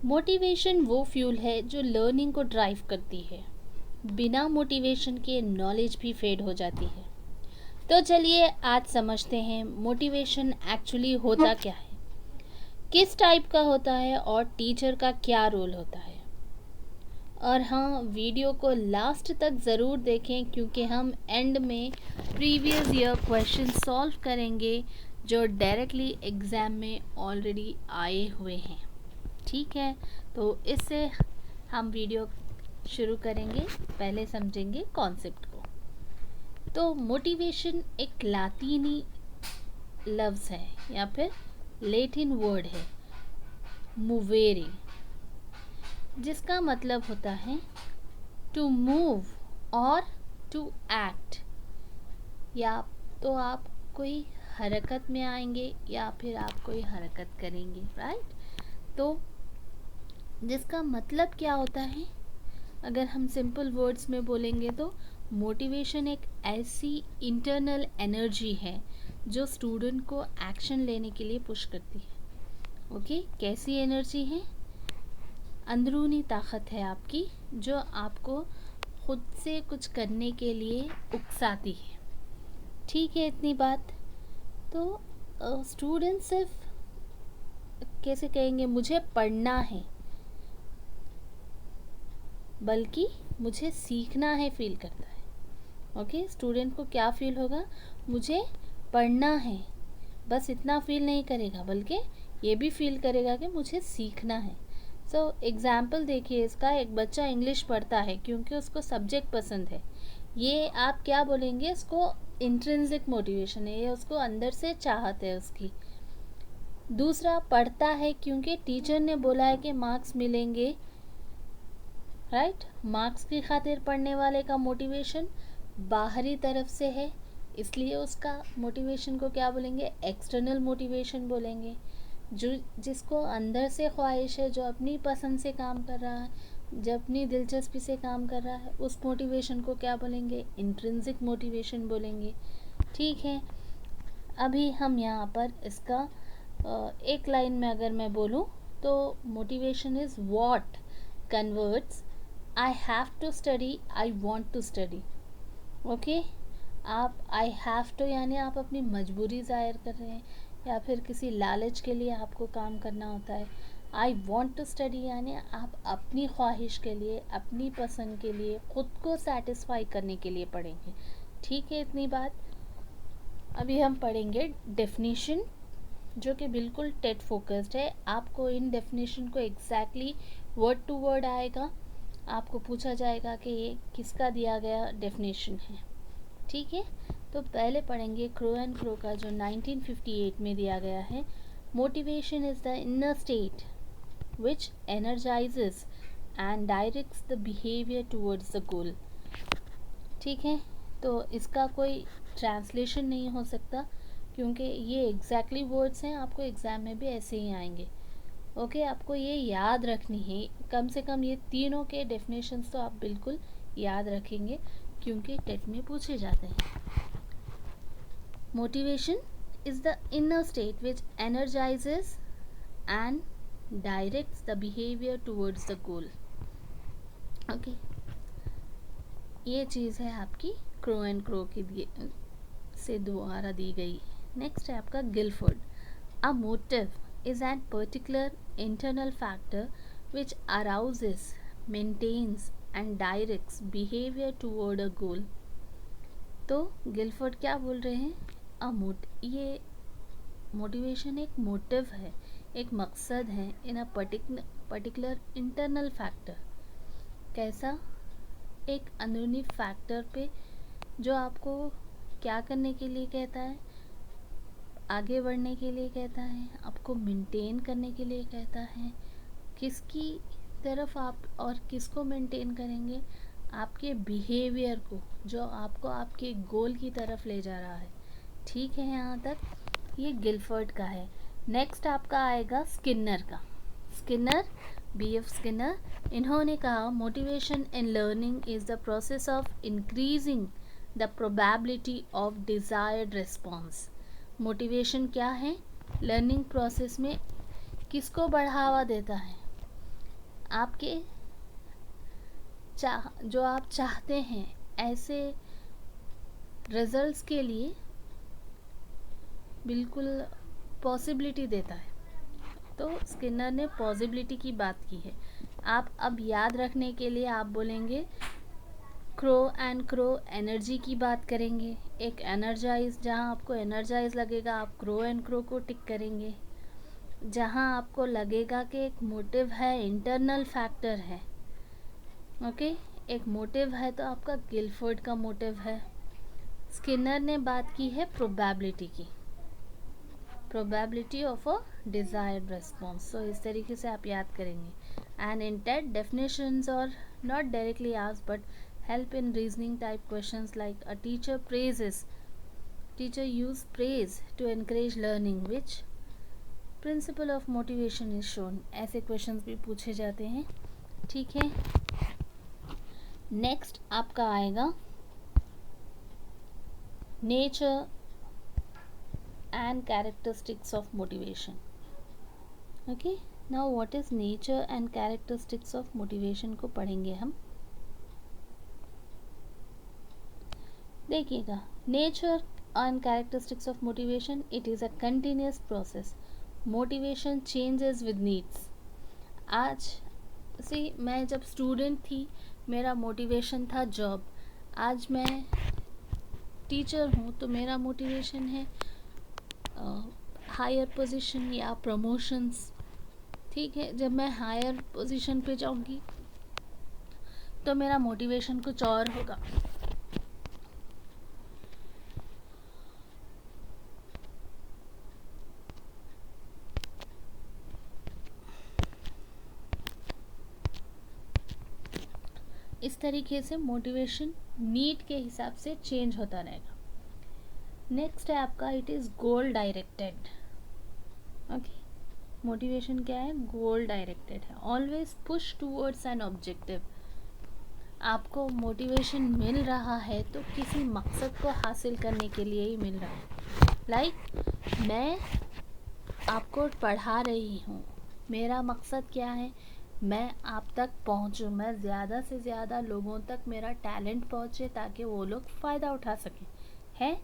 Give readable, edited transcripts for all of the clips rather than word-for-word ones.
Motivation वो fuel है जो लर्निंग को ड्राइव करती है। बिना मोटिवेशन के नॉलेज भी फेड हो जाती है। तो चलिए आज समझते हैं मोटिवेशन एक्चुअली होता क्या है, किस टाइप का होता है और टीचर का क्या रोल होता है। और हाँ, वीडियो को लास्ट तक ज़रूर देखें क्योंकि हम एंड में प्रीवियस ईयर क्वेश्चन सॉल्व करेंगे जो डायरेक्टली एग्ज़ाम में ऑलरेडी आए हुए हैं। ठीक है, तो इससे हम वीडियो शुरू करेंगे। पहले समझेंगे कॉन्सेप्ट को। तो मोटिवेशन एक लातीनी लफ्ज़ है या फिर लैटिन वर्ड है मूवेरे, जिसका मतलब होता है टू मूव और टू एक्ट। या तो आप कोई हरकत में आएंगे या फिर आप कोई हरकत करेंगे, राइट। तो जिसका मतलब क्या होता है, अगर हम सिंपल वर्ड्स में बोलेंगे तो मोटिवेशन एक ऐसी इंटरनल एनर्जी है जो स्टूडेंट को एक्शन लेने के लिए पुश करती है। ओके, कैसी एनर्जी है? अंदरूनी ताकत है आपकी जो आपको खुद से कुछ करने के लिए उकसाती है। ठीक है, इतनी बात। तो स्टूडेंट सिर्फ कैसे कहेंगे मुझे पढ़ना है, बल्कि मुझे सीखना है फील करता है। ओके, स्टूडेंट को क्या फील होगा? मुझे पढ़ना है, बस इतना फील नहीं करेगा बल्कि ये भी फील करेगा कि मुझे सीखना है। सो एग्ज़ाम्पल देखिए इसका, एक बच्चा इंग्लिश पढ़ता है क्योंकि उसको सब्जेक्ट पसंद है। ये आप क्या बोलेंगे? इसको इंट्रिंसिक मोटिवेशन है, ये उसको अंदर से चाहत है उसकी। दूसरा, पढ़ता है क्योंकि टीचर ने बोला है कि मार्क्स मिलेंगे, राइट। मार्क्स की खातिर पढ़ने वाले का मोटिवेशन बाहरी तरफ से है, इसलिए उसका मोटिवेशन को क्या बोलेंगे? एक्सटर्नल मोटिवेशन बोलेंगे। जो जिसको अंदर से ख्वाहिश है, जो अपनी पसंद से काम कर रहा है, जो अपनी दिलचस्पी से काम कर रहा है, उस मोटिवेशन को क्या बोलेंगे? इंट्रिंसिक मोटिवेशन बोलेंगे। ठीक है, अभी हम यहाँ पर इसका एक लाइन में अगर मैं बोलूँ तो motivation is what converts I have to study I want to study. Okay, आप आई हैव टू यानी आप अपनी मजबूरी ज़ाहिर कर रहे हैं या फिर किसी लालच के लिए आपको काम करना होता है। आई वांट टू स्टडी यानी आप अपनी ख्वाहिश के लिए, अपनी पसंद के लिए, ख़ुद को सेटिस्फाई करने के लिए पढ़ेंगे। ठीक है, इतनी बात। अभी हम पढ़ेंगे डेफिनेशन जो कि बिल्कुल टेट फोकस्ड है। आपको इन डेफिनेशन को एग्जैक्टली वर्ड टू वर्ड आएगा, आपको पूछा जाएगा कि ये किसका दिया गया डेफिनेशन है। ठीक है, तो पहले पढ़ेंगे क्रो एंड क्रो का जो 1958 में दिया गया है। Motivation is the inner state which energises and directs the behaviour towards the goal. ठीक है, तो इसका कोई ट्रांसलेशन नहीं हो सकता क्योंकि ये एग्जैक्टली वर्ड्स हैं, आपको एग्ज़ाम में भी ऐसे ही आएंगे। ओके, आपको ये याद रखनी है, कम से कम ये तीनों के डेफिनेशंस तो आप बिल्कुल याद रखेंगे क्योंकि टेट में पूछे जाते हैं। Motivation is the inner state which energises and directs the behaviour towards the goal. Okay, ये चीज़ है आपकी क्रो एंड क्रो की से द्वारा दी गई। नेक्स्ट है आपका Guilford. A motive is a particular internal factor which arouses, maintains and directs behavior toward a goal। तो गिलफोर्ड क्या बोल रहे हैं? ये मोटिवेशन एक मोटिव है, एक मकसद है इन अ पर्टिकुलर इंटरनल फैक्टर। कैसा? एक अंदरूनी फैक्टर पे जो आपको क्या करने के लिए कहता है? आगे बढ़ने के लिए कहता है, आपको मेंटेन करने के लिए कहता है। किसकी तरफ आप और किसको मेंटेन करेंगे? आपके बिहेवियर को, जो आपको आपके गोल की तरफ ले जा रहा है। ठीक है, यहाँ तक ये गिलफोर्ड का है। नेक्स्ट आपका आएगा स्किनर का। Skinner, B.F. स्किनर, इन्होंने कहा motivation in learning is the process of increasing the probability of desired response. Motivation क्या है? लर्निंग प्रोसेस में किसको बढ़ावा देता है? आपके जो आप चाहते हैं ऐसे रिजल्ट्स के लिए बिल्कुल पॉसिबिलिटी देता है। तो स्किनर ने पॉसिबिलिटी की बात की है। आप अब याद रखने के लिए आप बोलेंगे क्रो एंड क्रो एनर्जी की बात करेंगे। एक एनर्जाइज, जहाँ आपको एनर्जाइज लगेगा आप क्रो एंड क्रो को टिक करेंगे। जहाँ आपको लगेगा कि एक मोटिव है, इंटरनल फैक्टर है, ओके, एक मोटिव है, तो आपका गिलफोर्ड का मोटिव है। स्किनर ने बात की है प्रोबेबिलिटी की, probability of a desired response. So इस तरीके से आप याद करेंगे। एंड इन टेट डेफिनेशंस और not directly asked but help in reasoning type questions like a teacher use praise to encourage learning, which principle of motivation is shown। ऐसे questions भी पूछे जाते हैं, ठीक है। नेक्स्ट आपका आएगा nature and characteristics of motivation। okay, now what is nature and characteristics of motivation को पढ़ेंगे हम। देखिएगा, nature and characteristics of motivation, it is a continuous process. Motivation changes with needs. आज सी मैं जब स्टूडेंट थी मेरा मोटिवेशन था जॉब। आज मैं टीचर हूँ तो मेरा मोटिवेशन है हायर पोजीशन या प्रमोशंस, ठीक है। जब मैं हायर पोजीशन पे जाऊँगी तो मेरा मोटिवेशन कुछ और होगा। इस तरीके से मोटिवेशन नीड के हिसाब से चेंज होता रहेगा। नेक्स्ट है आपका, it is goal directed. Okay, motivation क्या है? गोल डायरेक्टेड है। Always push towards an objective. आपको मोटिवेशन मिल रहा है तो किसी मकसद को हासिल करने के लिए ही मिल रहा है। लाइक मैं आपको पढ़ा रही हूँ, मेरा मकसद क्या है? मैं आप तक पहुँचूँ, मैं ज़्यादा से ज़्यादा लोगों तक मेरा टैलेंट पहुँचे ताकि वो लोग फ़ायदा उठा सकें, है।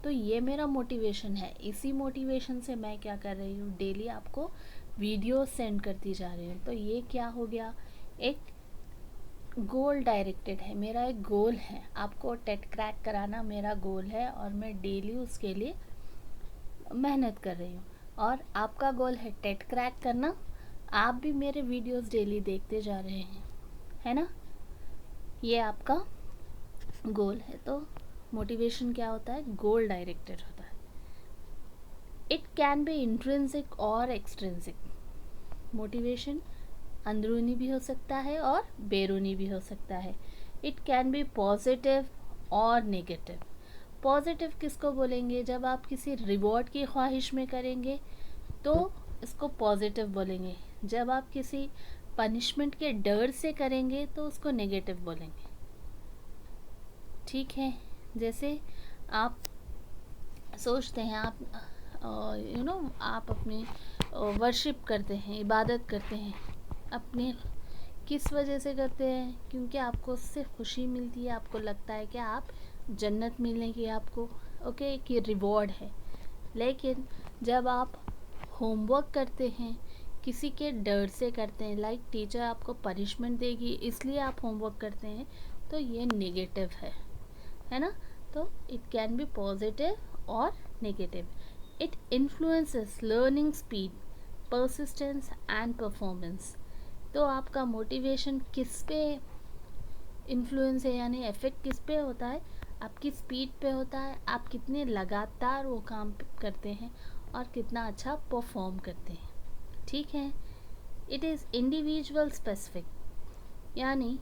तो ये मेरा मोटिवेशन है। इसी मोटिवेशन से मैं क्या कर रही हूँ, डेली आपको वीडियो सेंड करती जा रही हूँ। तो ये क्या हो गया, एक गोल डायरेक्टेड है। मेरा एक गोल है, आपको टेट क्रैक कराना मेरा गोल है और मैं डेली उसके लिए मेहनत कर रही हूँ। और आपका गोल है टेट क्रैक करना, आप भी मेरे वीडियोस डेली देखते जा रहे हैं, है ना। ये आपका गोल है। तो मोटिवेशन क्या होता है? गोल डायरेक्टेड होता है। इट कैन बी इंट्रिंसिक और एक्सट्रिंसिक। मोटिवेशन अंदरूनी भी हो सकता है और बैरूनी भी हो सकता है। इट कैन बी पॉजिटिव और नेगेटिव। पॉजिटिव किसको बोलेंगे? जब आप किसी रिवॉर्ड की ख्वाहिश में करेंगे तो इसको पॉजिटिव बोलेंगे। जब आप किसी पनिशमेंट के डर से करेंगे तो उसको नेगेटिव बोलेंगे, ठीक है। जैसे आप सोचते हैं, आप आप अपने वर्शिप करते हैं, इबादत करते हैं, अपने किस वजह से करते हैं? क्योंकि आपको उससे खुशी मिलती है, आपको लगता है कि आप जन्नत मिलेगी आपको, ओके, कि रिवॉर्ड है। लेकिन जब आप होमवर्क करते हैं, किसी के डर से करते हैं, लाइक टीचर आपको पनिशमेंट देगी इसलिए आप होमवर्क करते हैं, तो ये नेगेटिव है ना। तो इट कैन बी पॉजिटिव और negative. It influences learning speed, persistence and performance. तो आपका मोटिवेशन किस पे इन्फ्लुएंस है, यानी इफ़ेक्ट किस पे होता है? आपकी स्पीड पे होता है, आप कितने लगातार वो काम करते हैं और कितना अच्छा परफॉर्म करते हैं, ठीक है। इट इज़ इंडिविजुअल स्पेसिफिक, यानी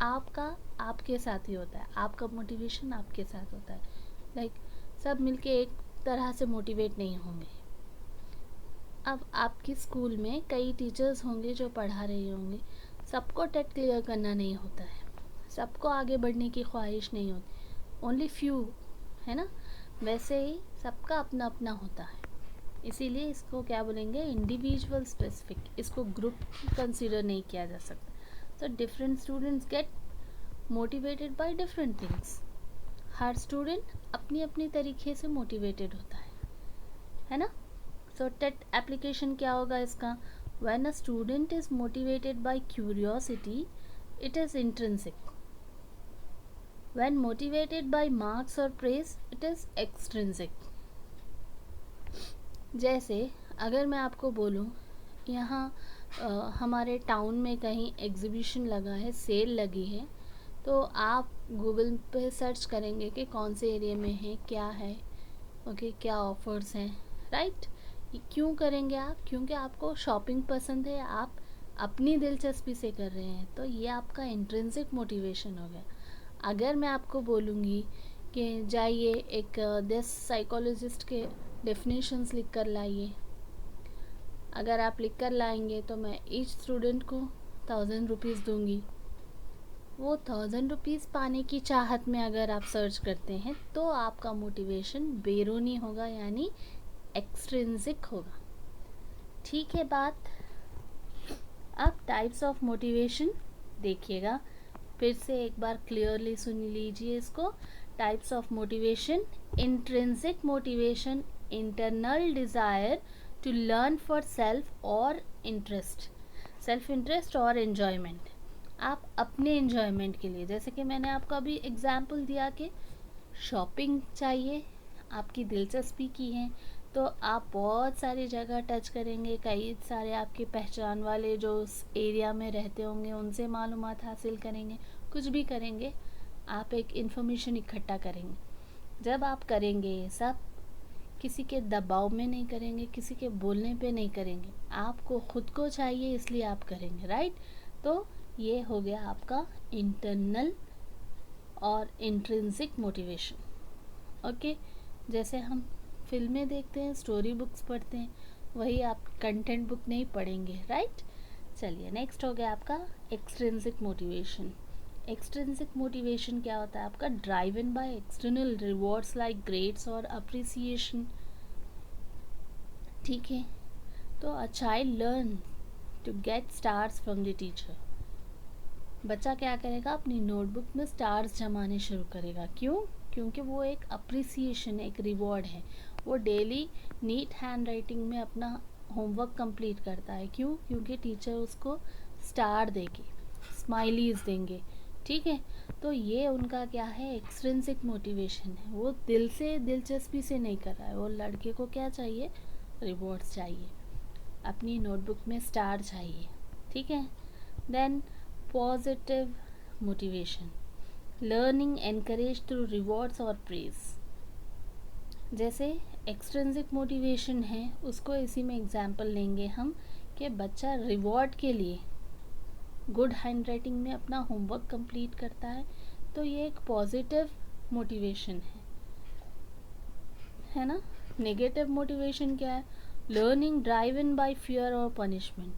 आपका आपके साथ ही होता है, आपका मोटिवेशन आपके साथ होता है। लाइक सब मिलके एक तरह से मोटिवेट नहीं होंगे। अब आपके स्कूल में कई टीचर्स होंगे जो पढ़ा रहे होंगे, सबको टेट क्लियर करना नहीं होता है, सबको आगे बढ़ने की ख्वाहिश नहीं होती, ओनली फ्यू, है ना। वैसे ही सबका अपना अपना होता है। इसीलिए इसको क्या बोलेंगे, इंडिविजुअल स्पेसिफिक, इसको ग्रुप कंसिडर नहीं किया जा सकता। तो different students get motivated by different things. Her student अपनी अपनी तरीके से मोटिवेटेड होता है ना। सो टेट एप्लीकेशन क्या होगा इसका, when a student is motivated by curiosity it is intrinsic, when motivated by marks और प्रेज इट इज एक्सट्रिंसिक। जैसे अगर मैं आपको बोलूँ यहाँ हमारे टाउन में कहीं एग्जीबिशन लगा है, सेल लगी है, तो आप गूगल पे सर्च करेंगे कि कौन से एरिया में है, क्या है, ओके, क्या ऑफ़र्स हैं, राइट। क्यों करेंगे आप, क्योंकि आपको शॉपिंग पसंद है, आप अपनी दिलचस्पी से कर रहे हैं, तो ये आपका इंट्रिंसिक मोटिवेशन हो गया। अगर मैं आपको बोलूँगी कि जाइए एक 10 साइकोलॉजिस्ट के डेफिनेशंस लिख कर लाइए, अगर आप लिख कर लाएंगे तो मैं ईच स्टूडेंट को 1000 रुपीज़ दूँगी। वो 1000 रुपीज़ पाने की चाहत में अगर आप सर्च करते हैं तो आपका मोटिवेशन बेरूनी होगा, यानी एक्सट्रिंसिक होगा। ठीक है बात। अब टाइप्स ऑफ मोटिवेशन देखिएगा, फिर से एक बार क्लियरली सुन लीजिए इसको। Types of motivation, intrinsic motivation, internal desire to learn for self और सेल्फ इंटरेस्ट और एन्जॉयमेंट, आप अपने एन्जॉयमेंट के लिए, जैसे कि मैंने आपको अभी एग्जाम्पल दिया कि शॉपिंग चाहिए, आपकी दिलचस्पी की है, तो आप बहुत सारी जगह टच करेंगे, कई सारे आपके पहचान वाले जो उस एरिया में रहते होंगे उनसे मालूमात हासिल करेंगे, कुछ भी करेंगे, आप एक इन्फॉर्मेशन इकट्ठा करेंगे। जब आप करेंगे ये सब, किसी के दबाव में नहीं करेंगे, किसी के बोलने पे नहीं करेंगे, आपको खुद को चाहिए इसलिए आप करेंगे, राइट। तो ये हो गया आपका इंटरनल और इंट्रिंसिक मोटिवेशन। ओके, जैसे हम फिल्में देखते हैं, स्टोरी बुक्स पढ़ते हैं, वही आप कंटेंट बुक नहीं पढ़ेंगे, राइट। चलिए नेक्स्ट हो गया आपका एक्सट्रिंसिक मोटिवेशन। एक्सट्रिंसिक मोटिवेशन क्या होता है आपका, driven by external rewards like grades और अप्रिसिएशन। ठीक है, तो a child learn to get stars from the teacher. बच्चा क्या करेगा, अपनी नोटबुक में स्टार्स जमाने शुरू करेगा। क्यों, क्योंकि वो एक अप्रिसिएशन, एक रिवॉर्ड है। वो डेली नीट हैंड राइटिंग में अपना होमवर्क कंप्लीट करता है। क्यों, क्योंकि टीचर उसको स्टार देंगे, स्माइलीज देंगे। ठीक है, तो ये उनका क्या है, एक्सट्रिंसिक मोटिवेशन है। वो दिल से, दिलचस्पी से नहीं कर रहा है। वो लड़के को क्या चाहिए, रिवॉर्ड्स चाहिए, अपनी नोटबुक में स्टार चाहिए। ठीक है, then positive motivation, learning encourage through rewards और प्रेज। जैसे एक्सट्रिंसिक मोटिवेशन है, उसको इसी में एग्जाम्पल लेंगे हम कि बच्चा रिवॉर्ड के लिए गुड हैंड राइटिंग में अपना होमवर्क कंप्लीट करता है, तो ये एक पॉजिटिव मोटिवेशन है ना। नेगेटिव मोटिवेशन क्या है, लर्निंग ड्राइवन बाय फियर और पनिशमेंट।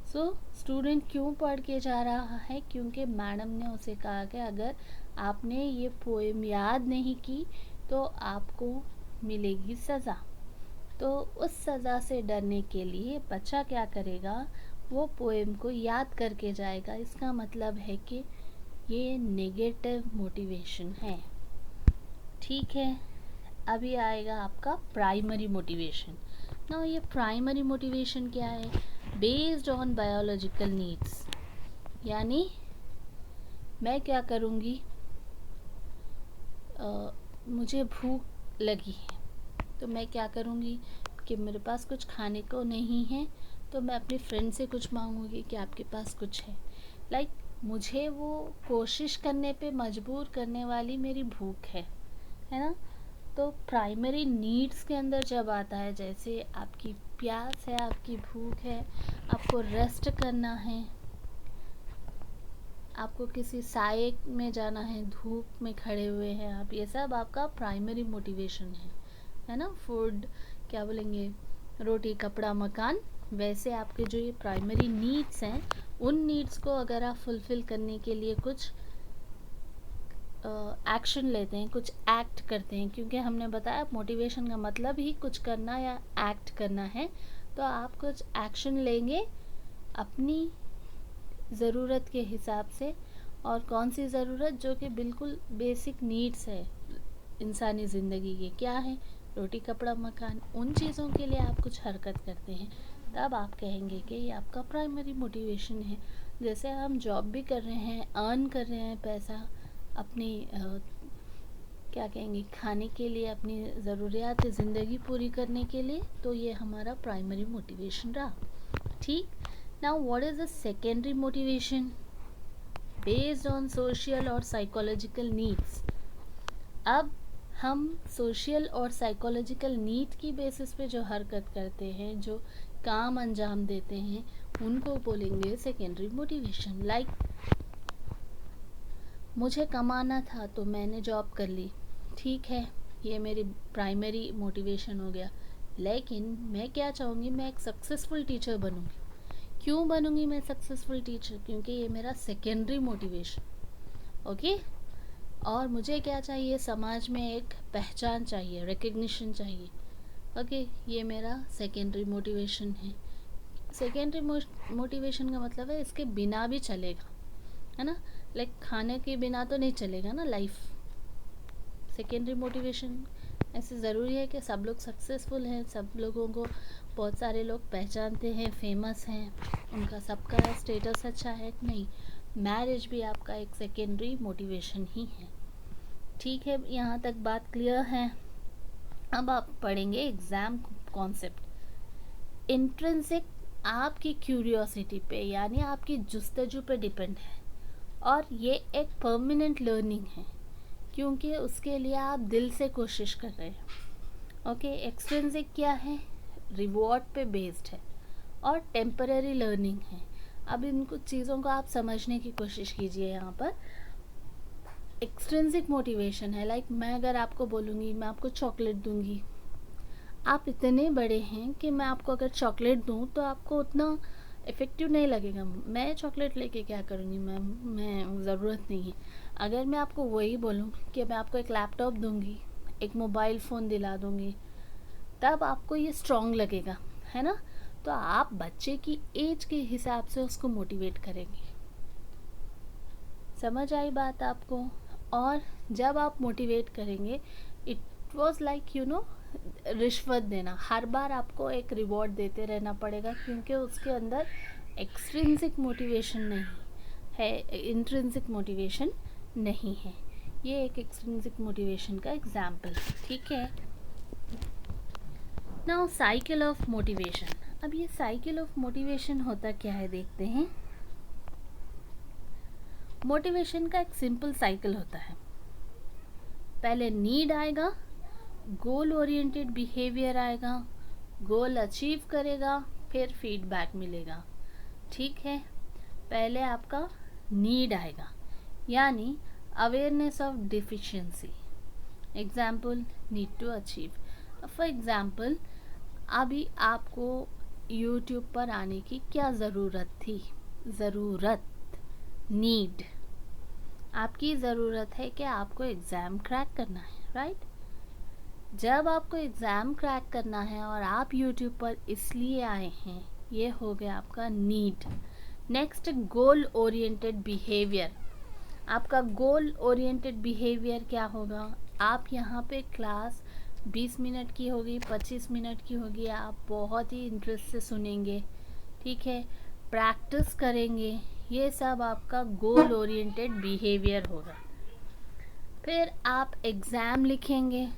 सो स्टूडेंट क्यों पढ़ के जा रहा है, क्योंकि मैडम ने उसे कहा कि अगर आपने ये पोएम याद नहीं की तो आपको मिलेगी सज़ा। तो उस सज़ा से डरने के लिए बच्चा क्या करेगा, वो पोएम को याद करके जाएगा। इसका मतलब है कि ये नेगेटिव मोटिवेशन है। ठीक है, अभी आएगा आपका प्राइमरी मोटिवेशन। ना ये प्राइमरी मोटिवेशन क्या है, बेस्ड ऑन बायोलॉजिकल नीड्स। यानी मैं क्या करूँगी, मुझे भूख लगी है तो मैं क्या करूँगी कि मेरे पास कुछ खाने को नहीं है, तो मैं अपने फ्रेंड से कुछ मांगूंगी कि आपके पास कुछ है। लाइक मुझे वो कोशिश करने पे मजबूर करने वाली मेरी भूख है ना। तो प्राइमरी नीड्स के अंदर जब आता है, जैसे आपकी प्यास है, आपकी भूख है, आपको रेस्ट करना है, आपको किसी साए में जाना है, धूप में खड़े हुए हैं आप, ये सब आपका प्राइमरी मोटिवेशन है ना। फूड क्या बोलेंगे, रोटी कपड़ा मकान, वैसे आपके जो ये प्राइमरी नीड्स हैं, उन नीड्स को अगर आप फुलफ़िल करने के लिए कुछ एक्शन लेते हैं, कुछ एक्ट करते हैं, क्योंकि हमने बताया मोटिवेशन का मतलब ही कुछ करना या एक्ट करना है। तो आप कुछ एक्शन लेंगे अपनी ज़रूरत के हिसाब से, और कौन सी ज़रूरत, जो कि बिल्कुल बेसिक नीड्स है इंसानी ज़िंदगी के, क्या है, रोटी कपड़ा मकान, उन चीज़ों के लिए आप कुछ हरकत करते हैं, तब आप कहेंगे कि ये आपका प्राइमरी मोटिवेशन है। जैसे हम जॉब भी कर रहे हैं, अर्न कर रहे हैं पैसा अपनी क्या कहेंगे, खाने के लिए, अपनी ज़रूरियात ज़िंदगी पूरी करने के लिए, तो ये हमारा प्राइमरी मोटिवेशन रहा। ठीक। Now what is the secondary motivation? Based on social और साइकोलॉजिकल नीड्स। अब हम सोशल और साइकोलॉजिकल नीड की बेसिस पे जो हरकत करते हैं, जो काम अंजाम देते हैं, उनको बोलेंगे सेकेंडरी मोटिवेशन। लाइक मुझे कमाना था तो मैंने जॉब कर ली, ठीक है, ये मेरी प्राइमरी मोटिवेशन हो गया। लेकिन मैं क्या चाहूँगी, मैं एक सक्सेसफुल टीचर बनूँगी। क्यों बनूँगी मैं सक्सेसफुल टीचर? क्योंकि ये मेरा सेकेंडरी मोटिवेशन। ओके। और मुझे क्या चाहिए, समाज में एक पहचान चाहिए, रिकग्निशन चाहिए। ओके, ये मेरा सेकेंडरी मोटिवेशन है। सेकेंडरी मोटिवेशन का मतलब है इसके बिना भी चलेगा, है ना। लाइक खाने के बिना तो नहीं चलेगा ना लाइफ। सेकेंडरी मोटिवेशन ऐसे ज़रूरी है कि सब लोग सक्सेसफुल हैं, सब लोगों को बहुत सारे लोग पहचानते हैं, फेमस हैं, उनका सबका स्टेटस अच्छा है। नहीं, मैरिज भी आपका एक सेकेंडरी मोटिवेशन ही है। ठीक है, यहाँ तक बात क्लियर है। अब आप पढ़ेंगे एग्ज़ाम कॉन्सेप्ट। इंट्रिंसिक आपकी क्यूरियोसिटी पे, यानी आपकी जुस्तजू पे डिपेंड है, और ये एक परमानेंट लर्निंग है, क्योंकि उसके लिए आप दिल से कोशिश कर रहे हैं। ओके। एक्सट्रिंसिक क्या है? रिवॉर्ड पे बेस्ड है और टेम्पररी लर्निंग है। अब इन कुछ चीज़ों को आप समझने की कोशिश कीजिए। यहाँ पर एक्सट्रिंसिक मोटिवेशन है, लाइक मैं अगर आपको बोलूँगी मैं आपको चॉकलेट दूँगी, आप इतने बड़े हैं कि मैं आपको अगर चॉकलेट दूँ तो आपको उतना इफ़ेक्टिव नहीं लगेगा। मैं चॉकलेट लेके क्या करूँगी, मैं ज़रूरत नहीं है। अगर मैं आपको वही बोलूँ कि मैं आपको एक लैपटॉप दूँगी, एक मोबाइल फ़ोन दिला दूँगी, तब आपको ये स्ट्रॉन्ग लगेगा, है ना। तो आप बच्चे की एज के हिसाब से उसको मोटिवेट करेंगे। समझ आई बात आपको? और जब आप मोटिवेट करेंगे, इट वॉज लाइक रिश्वत देना। हर बार आपको एक रिवॉर्ड देते रहना पड़ेगा, क्योंकि उसके अंदर एक्सट्रिंसिक मोटिवेशन नहीं है, इंट्रिंसिक मोटिवेशन नहीं है। ये एक एक्सट्रिंसिक मोटिवेशन का एग्जाम्पल, ठीक है। Now cycle of motivation. अब ये साइकिल ऑफ मोटिवेशन होता क्या है, देखते हैं। मोटिवेशन का एक सिंपल साइकिल होता है। पहले नीड आएगा, गोल ओरिएंटेड बिहेवियर आएगा, गोल अचीव करेगा, फिर फीडबैक मिलेगा। ठीक है। पहले आपका नीड आएगा, यानी awareness of deficiency. Example, need to achieve. For example, अभी आपको यूट्यूब पर आने की क्या ज़रूरत थी? ज़रूरत, नीड। आपकी ज़रूरत है कि आपको एग्ज़ाम क्रैक करना है, राइट। जब आपको एग्ज़ाम क्रैक करना है और आप यूट्यूब पर इसलिए आए हैं, ये हो गया आपका need. Next, goal oriented behaviour. आपका गोल ओरिएंटेड बिहेवियर क्या होगा? आप यहाँ पे क्लास 20 मिनट की होगी, 25 मिनट की होगी, आप बहुत ही इंटरेस्ट से सुनेंगे, ठीक है, प्रैक्टिस करेंगे। ये सब आपका गोल ओरिएंटेड बिहेवियर होगा। फिर आप एग्ज़ाम लिखेंगे,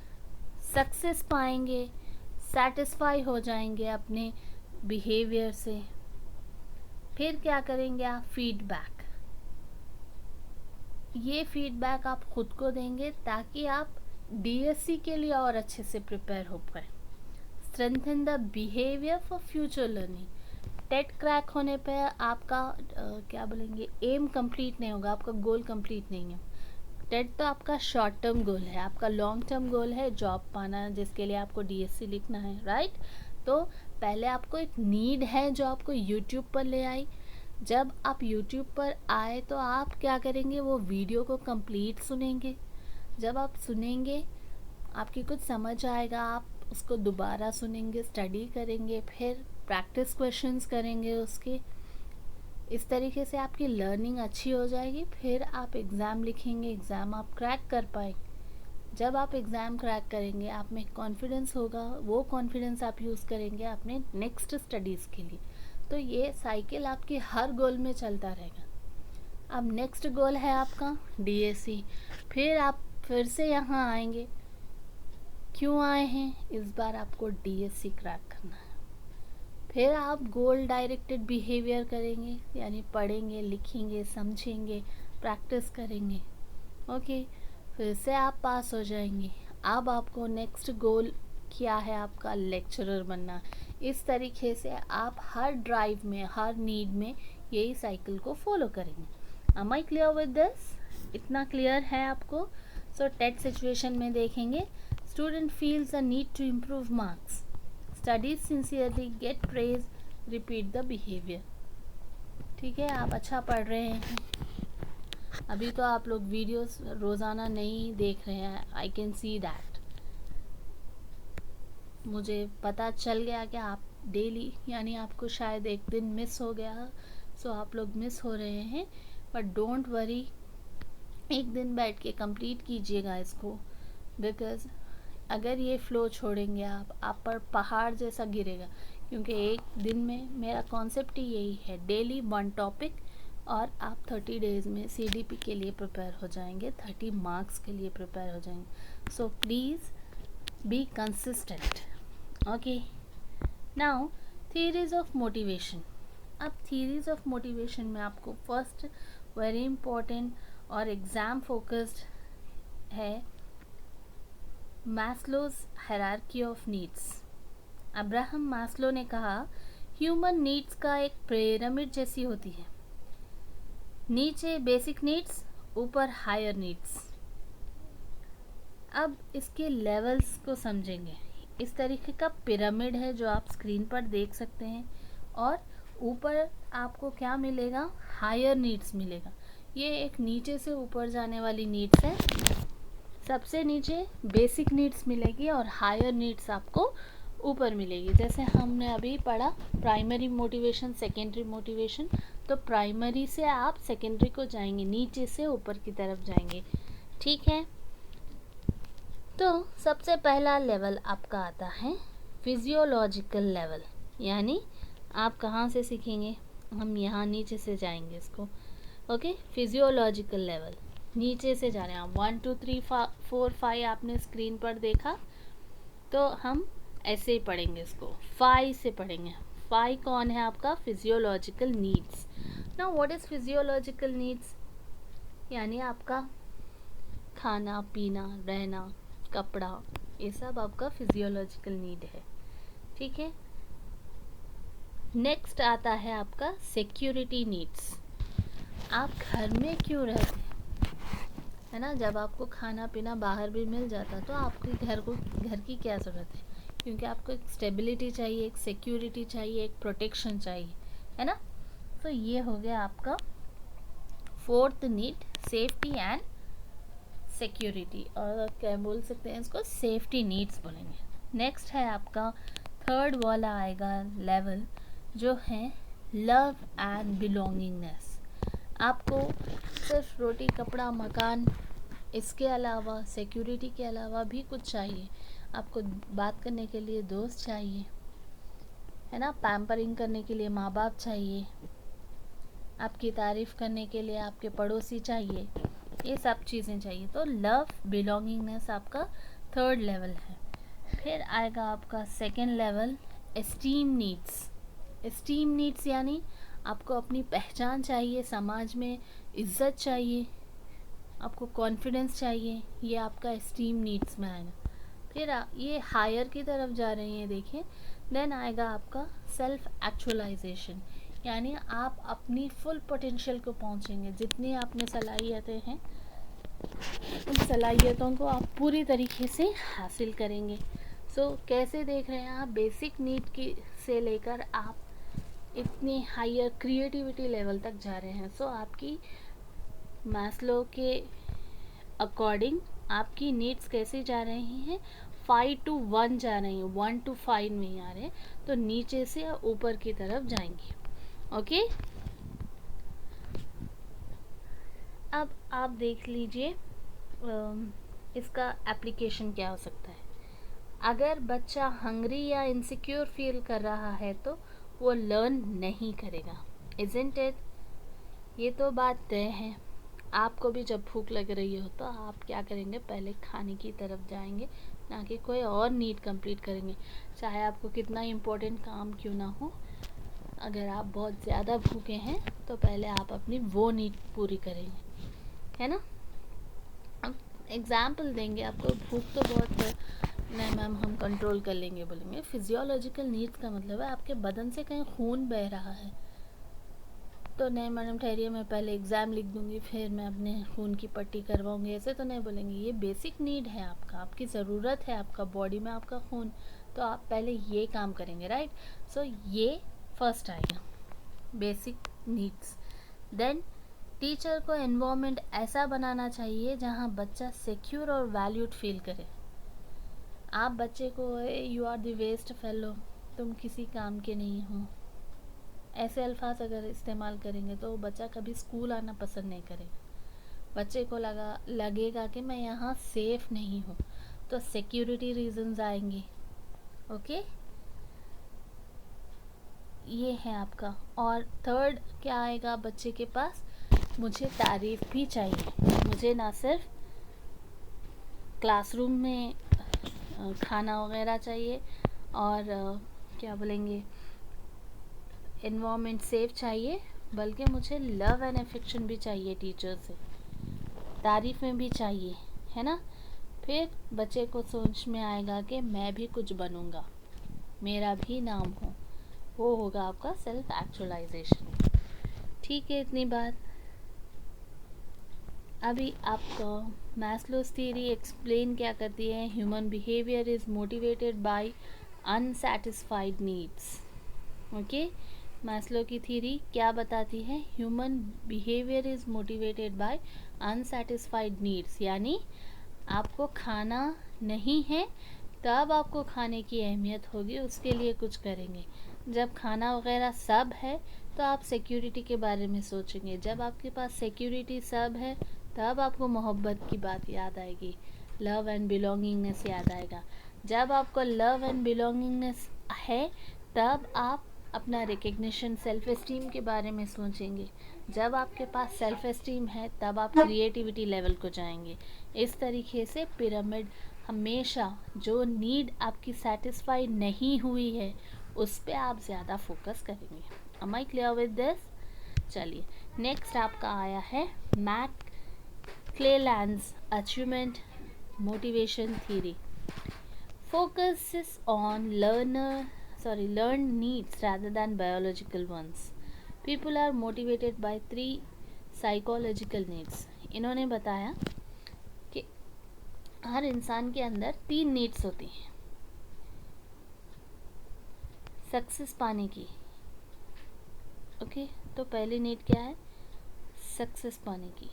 सक्सेस पाएंगे, सेटिस्फाई हो जाएंगे अपने बिहेवियर से। फिर क्या करेंगे आप? फीडबैक। ये फीडबैक आप खुद को देंगे ताकि आप डीएससी के लिए और अच्छे से प्रिपेयर हो पाए। Strengthen the behaviour for future learning. TET crack होने पे आपका क्या बोलेंगे, एम कंप्लीट नहीं होगा, आपका गोल कंप्लीट नहीं है। टेट तो आपका शॉर्ट टर्म गोल है, आपका लॉन्ग टर्म गोल है जॉब पाना, जिसके लिए आपको डीएससी लिखना है, राइट। तो पहले आपको एक नीड है जो आपको यूट्यूब पर ले आई, जब आप YouTube पर आए तो आप क्या करेंगे, वो वीडियो को कंप्लीट सुनेंगे। जब आप सुनेंगे आपकी कुछ समझ आएगा, आप उसको दोबारा सुनेंगे, स्टडी करेंगे, फिर प्रैक्टिस क्वेश्चंस करेंगे उसके। इस तरीके से आपकी लर्निंग अच्छी हो जाएगी। फिर आप एग्ज़ाम लिखेंगे, एग्ज़ाम आप क्रैक कर पाएंगे। जब आप एग्ज़ाम क्रैक करेंगे आप में कॉन्फिडेंस होगा, वो कॉन्फिडेंस आप यूज़ करेंगे अपने नेक्स्ट स्टडीज़ के लिए। तो ये साइकिल आपकी हर गोल में चलता रहेगा। अब नेक्स्ट गोल है आपका DSC। फिर आप फिर से यहाँ आएंगे। क्यों आए हैं? इस बार आपको DSC क्रैक करना है। फिर आप गोल डायरेक्टेड बिहेवियर करेंगे, यानी पढ़ेंगे, लिखेंगे, समझेंगे, प्रैक्टिस करेंगे। ओके, फिर से आप पास हो जाएंगे। अब आपको नेक्स्ट गोल क्या है? आपका लेक्चरर बनना। इस तरीके से आप हर ड्राइव में, हर नीड में यही साइकिल को फॉलो करेंगे। Am I clear with this? इतना क्लियर है आपको? सो टेट सिचुएशन में देखेंगे, student feels a need to improve marks, studies sincerely, get praise, repeat the behaviour. ठीक है, आप अच्छा पढ़ रहे हैं। अभी तो आप लोग वीडियोस रोज़ाना नहीं देख रहे हैं, आई कैन सी दैट। मुझे पता चल गया कि आप डेली, यानी आपको शायद एक दिन मिस हो गया, सो आप लोग मिस हो रहे हैं। बट डोंट वरी, एक दिन बैठ के कंप्लीट कीजिएगा इसको, बिकॉज़ अगर ये फ्लो छोड़ेंगे आप पर पहाड़ जैसा गिरेगा। क्योंकि एक दिन में मेरा कॉन्सेप्ट ही यही है, डेली 1 टॉपिक, और आप 30 डेज़ में CDP के लिए प्रिपेयर हो जाएंगे, 30 मार्क्स के लिए प्रिपेयर हो जाएंगे। So please be consistent. Okay, now theories of motivation. अब थियरीज ऑफ मोटिवेशन में आपको फर्स्ट वेरी इंपॉर्टेंट और एग्ज़ाम फोकस्ड है Maslow's hierarchy of needs. Abraham Maslow ने कहा, ह्यूमन नीड्स का एक पिरामिड जैसी होती है, नीचे बेसिक नीड्स, ऊपर हायर नीड्स। अब इसके लेवल्स को समझेंगे। इस तरीके का पिरामिड है जो आप स्क्रीन पर देख सकते हैं, और ऊपर आपको क्या मिलेगा? हायर नीड्स मिलेगा। ये एक नीचे से ऊपर जाने वाली नीड्स है। सबसे नीचे बेसिक नीड्स मिलेगी और हायर नीड्स आपको ऊपर मिलेगी। जैसे हमने अभी पढ़ा प्राइमरी मोटिवेशन, सेकेंडरी मोटिवेशन, तो प्राइमरी से आप सेकेंडरी को जाएंगे, नीचे से ऊपर की तरफ जाएंगे। ठीक है, तो सबसे पहला लेवल आपका आता है फिजियोलॉजिकल लेवल, यानी आप कहाँ से सीखेंगे? हम यहाँ नीचे से जाएंगे इसको। ओके, फिजियोलॉजिकल लेवल, नीचे से जा रहे हैं आप। 1 2 3 4 5 आपने स्क्रीन पर देखा, तो हम ऐसे ही पढ़ेंगे इसको। 5 से पढ़ेंगे। 5 कौन है आपका? Physiological needs. Now what is physiological needs? यानी आपका खाना पीना, रहना, कपड़ा, ये सब आपका फिजियोलॉजिकल नीड है। ठीक है, नेक्स्ट आता है आपका सिक्योरिटी नीड्स। आप घर में क्यों रहते हैं, है ना? जब आपको खाना पीना बाहर भी मिल जाता तो आपके घर की क्या ज़रूरत है? क्योंकि आपको एक स्टेबिलिटी चाहिए, एक सिक्योरिटी चाहिए, एक प्रोटेक्शन चाहिए, है ना? तो ये हो गया आपका 4th need, safety and security, और क्या बोल सकते हैं इसको? सेफ्टी नीड्स बोलेंगे। नेक्स्ट है आपका 3rd वाला आएगा लेवल, जो है लव एंड बिलोंगिंगनेस। आपको सिर्फ रोटी कपड़ा मकान, इसके अलावा सिक्योरिटी के अलावा भी कुछ चाहिए। आपको बात करने के लिए दोस्त चाहिए, है ना? पैम्परिंग करने के लिए माँ बाप चाहिए, आपकी तारीफ़ करने के लिए आपके पड़ोसी चाहिए, ये सब चीज़ें चाहिए। तो लव बिलोंगिंगनेस आपका 3rd लेवल है। फिर आएगा आपका 2nd level, esteem needs. Esteem needs यानी आपको अपनी पहचान चाहिए, समाज में इज्जत चाहिए, आपको कॉन्फिडेंस चाहिए, ये आपका एस्टीम नीड्स में आएगा। फिर ये हायर की तरफ जा रही हैं, देखिए। देन आएगा आपका सेल्फ एक्चुअलाइजेशन, यानी आप अपनी फुल पोटेंशियल को पहुंचेंगे। जितनी आप में सलाहियतें हैं, उन सलाहियतों को आप पूरी तरीके से हासिल करेंगे। सो कैसे देख रहे हैं आप? बेसिक नीड की से लेकर आप इतनी हायर क्रिएटिविटी लेवल तक जा रहे हैं। सो आपकी मैस्लो के अकॉर्डिंग आपकी नीड्स कैसे जा रही हैं, 5 to 1 जा रही हैं, 1 to 5 नहीं आ रहे, तो नीचे से ऊपर की तरफ जाएंगी। ओके, अब आप देख लीजिए इसका एप्लीकेशन क्या हो सकता है। अगर बच्चा हंग्री या इनसिक्योर फील कर रहा है तो वो लर्न नहीं करेगा, इज़न्ट इट? ये तो बात तय है। आपको भी जब भूख लग रही हो तो आप क्या करेंगे, पहले खाने की तरफ जाएंगे, ना कि कोई और नीड कंप्लीट करेंगे, चाहे आपको कितना इम्पोर्टेंट काम क्यों ना हो। अगर आप बहुत ज़्यादा भूखे हैं तो पहले आप अपनी वो नीड पूरी करेंगे, है ना। अब एग्ज़ाम्पल देंगे आपको, भूख तो बहुत नहीं मैम हम कंट्रोल कर लेंगे, बोलेंगे फिजियोलॉजिकल नीड्स का मतलब है आपके बदन से कहीं खून बह रहा है, तो नहीं मैडम ठहरिए मैं पहले एग्ज़ाम लिख दूंगी फिर मैं अपने खून की पट्टी करवाऊंगी, ऐसे तो नहीं बोलेंगे। ये बेसिक नीड है आपका, आपकी ज़रूरत है, आपका बॉडी में आपका खून, तो आप पहले ये काम करेंगे, राइट। सो ये फर्स्ट आएगा, बेसिक नीड्स। देन टीचर को एनवायरनमेंट ऐसा बनाना चाहिए जहाँ बच्चा सिक्योर और वैल्यूड फील करे। आप बच्चे को you are the waste fellow, तुम किसी काम के नहीं हो, ऐसे अल्फाज अगर इस्तेमाल करेंगे तो बच्चा कभी स्कूल आना पसंद नहीं करेगा। बच्चे को लगेगा कि मैं यहाँ सेफ नहीं हूँ, तो सिक्योरिटी रीजंस आएंगे। ओके, ये है आपका। और थर्ड क्या आएगा बच्चे के पास, मुझे तारीफ भी चाहिए, मुझे ना सिर्फ क्लासरूम में खाना वगैरह चाहिए और क्या बोलेंगे एनवायरनमेंट सेफ चाहिए, बल्कि मुझे लव एंड अफेक्शन भी चाहिए टीचर से, तारीफ़ें भी चाहिए, है ना। फिर बच्चे को सोच में आएगा कि मैं भी कुछ बनूंगा, मेरा भी नाम हो, वो होगा आपका सेल्फ एक्चुअलाइजेशन। ठीक है, इतनी बात। अभी आपका मैस्लोस थ्योरी एक्सप्लेन क्या करती है, human behaviour is motivated by unsatisfied needs. Okay, Maslow की थ्योरी क्या बताती है, human behaviour is motivated by unsatisfied needs, यानी आपको खाना नहीं है तब आपको खाने की अहमियत होगी, उसके लिए कुछ करेंगे। जब खाना वगैरह सब है तो आप सिक्योरिटी के बारे में सोचेंगे, जब आपके पास सिक्योरिटी सब है तब आपको मोहब्बत की बात याद आएगी, लव एंड बिलोंगिंगनेस याद आएगा। जब आपको लव एंड बिलोंगिंगनेस है तब आप अपना रिकग्निशन सेल्फ एस्टीम के बारे में सोचेंगे, जब आपके पास सेल्फ एस्टीम है तब आप क्रिएटिविटी लेवल को जाएंगे। इस तरीके से पिरामिड हमेशा जो नीड आपकी सेटिस्फाई नहीं हुई है उस पे आप ज़्यादा फोकस करेंगे। Am I clear with this? चलिए नेक्स्ट आपका आया है McClelland's achievement motivation theory. Focuses on learned needs rather than biological ones. People are motivated by 3 psychological needs. इन्होंने बताया कि हर इंसान के अंदर 3 नीड्स होती हैं सक्सेस पाने की। ओके, तो पहली नीड क्या है, सक्सेस पाने की,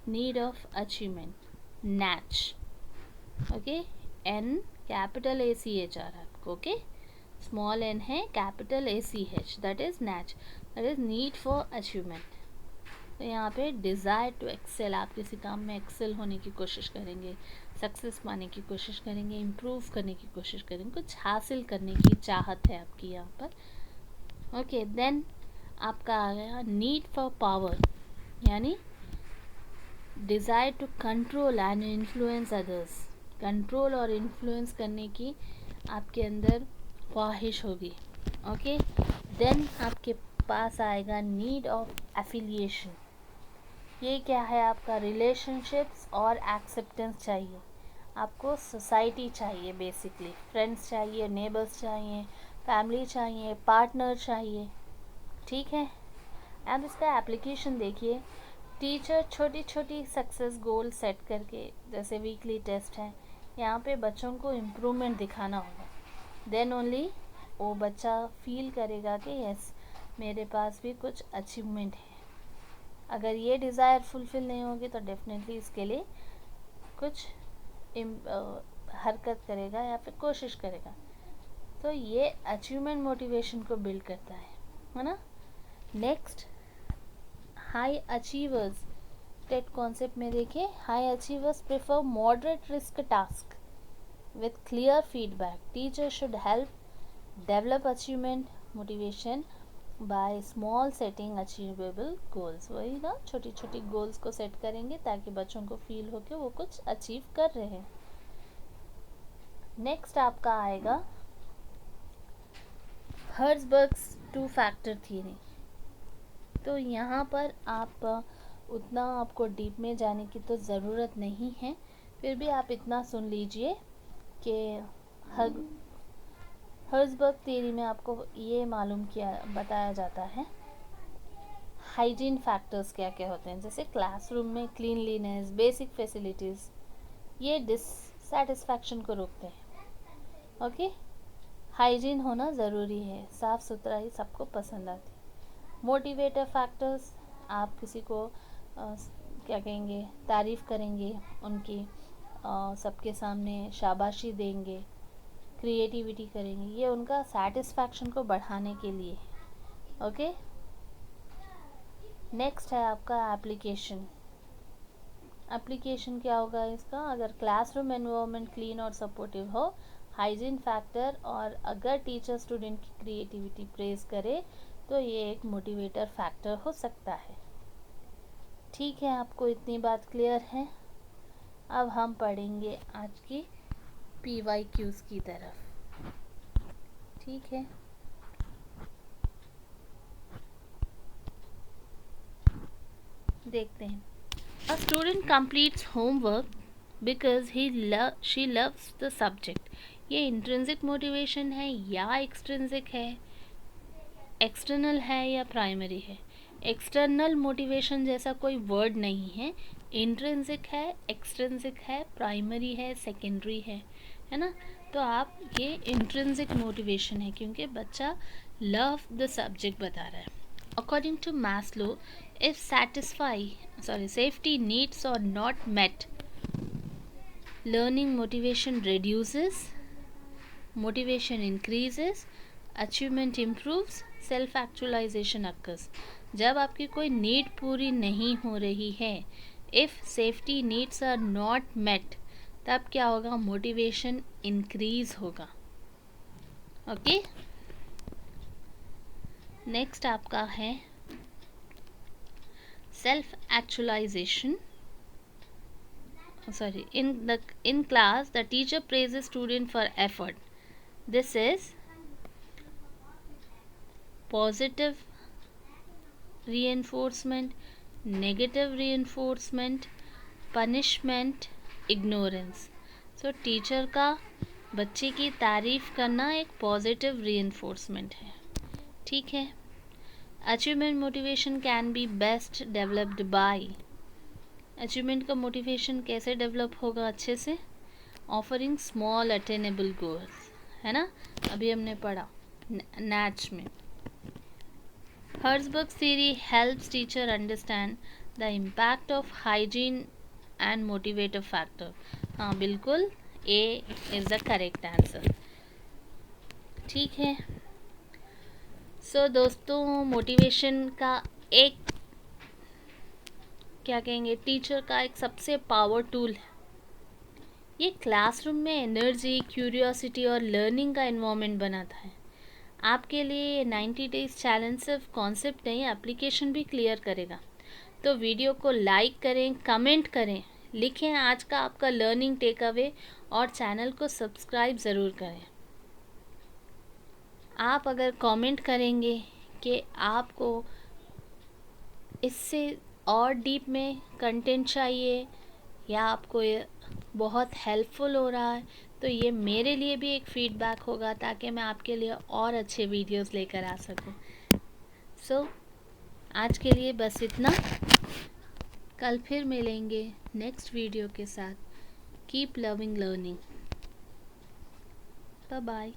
need of achievement, nach. Okay, N capital ACH आ रहा है आपको, ओके, स्मॉल एन है capital ACH, that is nach, that is need for achievement. तो यहाँ पे डिज़ायर टू एक्सेल, आप किसी काम में एक्सेल होने की कोशिश करेंगे, सक्सेस पाने की कोशिश करेंगे, इम्प्रूव करने की कोशिश करेंगे, कुछ हासिल करने की चाहत है आपकी यहाँ पर। ओके, देन आपका आ गया नीड फॉर पावर, यानी desire to control and influence others, control और इन्फ्लुएंस करने की आपके अंदर ख्वाहिश होगी। ओके, देन आपके पास आएगा नीड ऑफ एफिलिएशन। ये क्या है आपका, रिलेशनशिप्स और एक्सेप्टेंस चाहिए, आपको सोसाइटी चाहिए, बेसिकली फ्रेंड्स चाहिए, नेबर्स चाहिए, फैमिली चाहिए, पार्टनर चाहिए। ठीक है, अब इसका एप्लीकेशन देखिए। टीचर छोटी छोटी सक्सेस गोल सेट करके, जैसे वीकली टेस्ट है, यहाँ पे बच्चों को इम्प्रूवमेंट दिखाना होगा, देन ओनली वो बच्चा फील करेगा कि यस मेरे पास भी कुछ अचीवमेंट है। अगर ये डिज़ायर फुलफ़िल नहीं होगी तो डेफिनेटली इसके लिए कुछ हरकत करेगा या फिर कोशिश करेगा। तो ये अचीवमेंट मोटिवेशन को बिल्ड करता है ना। Next, high achievers. TET concept में देखिए, high achievers prefer moderate risk task with clear feedback. Teachers should help develop achievement motivation by small setting achievable goals. वही ना, छोटी छोटी गोल्स को सेट करेंगे ताकि बच्चों को फील हो कि वो कुछ अचीव कर रहे हैं। नेक्स्ट आपका आएगा हर्ट्ज़बर्ग्स 2 फैक्टर थ्योरी। तो यहाँ पर आप उतना आपको डीप में जाने की तो ज़रूरत नहीं है, फिर भी आप इतना सुन लीजिए कि हर्ट्ज़बर्ग थ्योरी में आपको ये बताया जाता है हाइजीन फैक्टर्स क्या क्या होते हैं। जैसे क्लासरूम में क्लीनलीनेस, बेसिक फैसिलिटीज़, ये डिससैटिस्फैक्शन को रोकते हैं। ओके, हाइजीन होना ज़रूरी है, साफ़ सुथराई सबको पसंद आती है। मोटिवेटर फैक्टर्स, आप किसी को क्या कहेंगे, तारीफ़ करेंगे उनकी, सबके सामने शाबाशी देंगे, क्रिएटिविटी करेंगे, ये उनका सेटिस्फैक्शन को बढ़ाने के लिए। ओके, नेक्स्ट है आपका एप्लीकेशन। एप्लीकेशन क्या होगा इसका? अगर क्लासरूम एनवायरनमेंट क्लीन और सपोर्टिव हो, हाइजीन फैक्टर, और अगर टीचर स्टूडेंट की क्रिएटिविटी प्रेज करे तो ये एक मोटिवेटर फैक्टर हो सकता है। ठीक है, आपको इतनी बात क्लियर है। अब हम पढ़ेंगे आज की PYQs की तरफ। ठीक है, देखते हैं। A student completes homework because she loves the subject. ये इंट्रिंसिक मोटिवेशन है या एक्सट्रिंसिक है, एक्सटर्नल है या प्राइमरी है? एक्सटर्नल मोटिवेशन जैसा कोई वर्ड नहीं है। इंट्रिंसिक है, एक्सट्रिंसिक है, प्राइमरी है, सेकेंडरी है ना। तो आप ये इंट्रिंसिक मोटिवेशन है क्योंकि बच्चा लव द सब्जेक्ट बता रहा है। According to Maslow, if safety needs are not met, learning motivation reduces, motivation increases, achievement improves, self actualization occurs. जब आपकी कोई नीड पूरी नहीं हो रही है, if safety needs are not met, तब क्या होगा? मोटिवेशन इंक्रीज होगा। ओके, नेक्स्ट आपका है self actualization. In class the teacher praises student for effort. This is positive reinforcement, negative reinforcement, punishment, ignorance. So teacher का बच्चे की तारीफ़ करना एक पॉजिटिव reinforcement है। ठीक है, achievement motivation can be best developed by. Achievement का मोटिवेशन कैसे डेवलप होगा अच्छे से? ऑफरिंग स्मॉल अटेनेबल गोल्स, है ना, अभी हमने पढ़ा नैच में। Herzberg theory helps teacher understand the impact of hygiene and motivative factor. हाँ बिल्कुल, A is the correct answer. ठीक है, सो दोस्तों, मोटिवेशन का एक क्या कहेंगे, टीचर का एक सबसे पावर टूल है। ये क्लासरूम में एनर्जी, क्यूरियोसिटी और लर्निंग का एनवायरनमेंट बनाता है। आपके लिए 90 डेज चैलेंज सिर्फ कॉन्सेप्ट नहीं, एप्लीकेशन भी क्लियर करेगा। तो वीडियो को लाइक करें, कमेंट करें, लिखें आज का आपका लर्निंग टेक अवे, और चैनल को सब्सक्राइब ज़रूर करें। आप अगर कमेंट करेंगे कि आपको इससे और डीप में कंटेंट चाहिए या आपको ये बहुत हेल्पफुल हो रहा है, तो ये मेरे लिए भी एक फीडबैक होगा ताकि मैं आपके लिए और अच्छे वीडियोस लेकर आ सकूं। सो आज के लिए बस इतना। कल फिर मिलेंगे नेक्स्ट वीडियो के साथ। Keep loving learning. Bye bye.